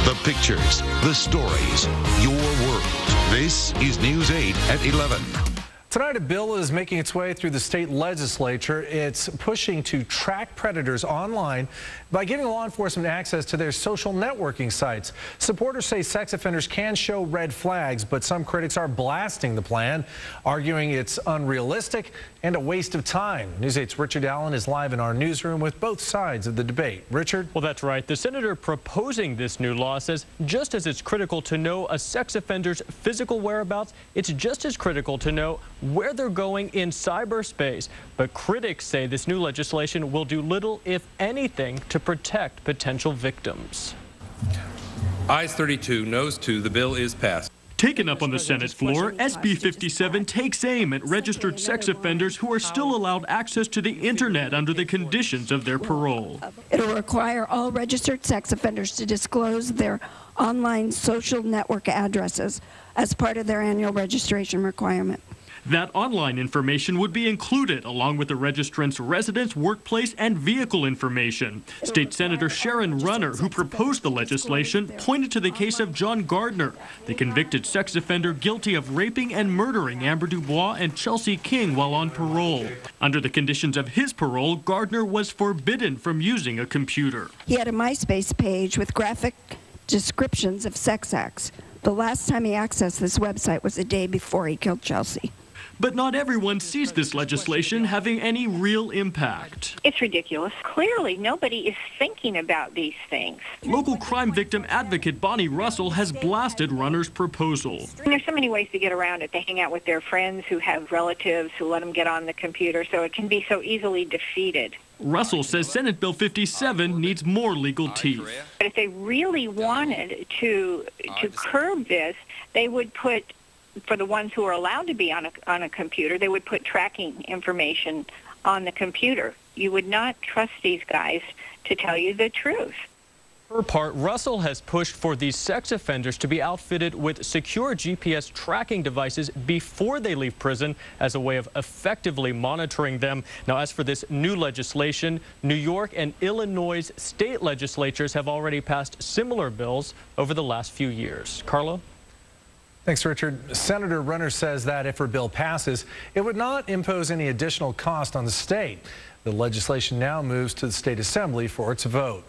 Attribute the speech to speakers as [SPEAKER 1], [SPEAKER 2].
[SPEAKER 1] The pictures, the stories, your world. This is News 8 at 11.
[SPEAKER 2] Tonight, a bill is making its way through the state legislature. It's pushing to track predators online by giving law enforcement access to their social networking sites. Supporters say sex offenders can show red flags, but some critics are blasting the plan, arguing it's unrealistic and a waste of time. News 8's Richard Allen is live in our newsroom with both sides of the debate. Richard?
[SPEAKER 3] Well, that's right. The senator proposing this new law says just as it's critical to know a sex offender's physical whereabouts, it's just as critical to know where they're going in cyberspace. But critics say this new legislation will do little, if anything, to protect potential victims.
[SPEAKER 4] Ayes 32, noes 2. The bill is passed.
[SPEAKER 5] Taken up on the Senate floor, SB 57 takes aim at registered sex offenders who are still allowed access to the internet under the conditions of their parole.
[SPEAKER 6] It will require all registered sex offenders to disclose their online social network addresses as part of their annual registration requirement.
[SPEAKER 5] That online information would be included along with the registrant's residence, workplace, and vehicle information. State Senator Sharon Runner, who proposed the legislation, pointed to the case of John Gardner, the convicted sex offender guilty of raping and murdering Amber Dubois and Chelsea King while on parole. Under the conditions of his parole, Gardner was forbidden from using a computer.
[SPEAKER 6] He had a MySpace page with graphic descriptions of sex acts. The last time he accessed this website was the day before he killed Chelsea.
[SPEAKER 5] But not everyone sees this legislation having any real impact.
[SPEAKER 7] It's ridiculous. Clearly, nobody is thinking about these things.
[SPEAKER 5] Local crime victim advocate Bonnie Russell has blasted Runner's proposal.
[SPEAKER 7] And there's so many ways to get around it. They hang out with their friends who have relatives who let them get on the computer, so it can be so easily defeated.
[SPEAKER 5] Russell says Senate Bill 57 needs more legal teeth.
[SPEAKER 7] But if they really wanted to curb this, they would put, for the ones who are allowed to be on a computer, they would put tracking information on the computer. You would not trust these guys to tell you the truth.
[SPEAKER 3] For her part, Russell has pushed for these sex offenders to be outfitted with secure GPS tracking devices before they leave prison as a way of effectively monitoring them. Now, as for this new legislation, New York and Illinois state legislatures have already passed similar bills over the last few years. Carlo?
[SPEAKER 2] Thanks, Richard. Senator Runner says that if her bill passes, it would not impose any additional cost on the state. The legislation now moves to the state assembly for its vote.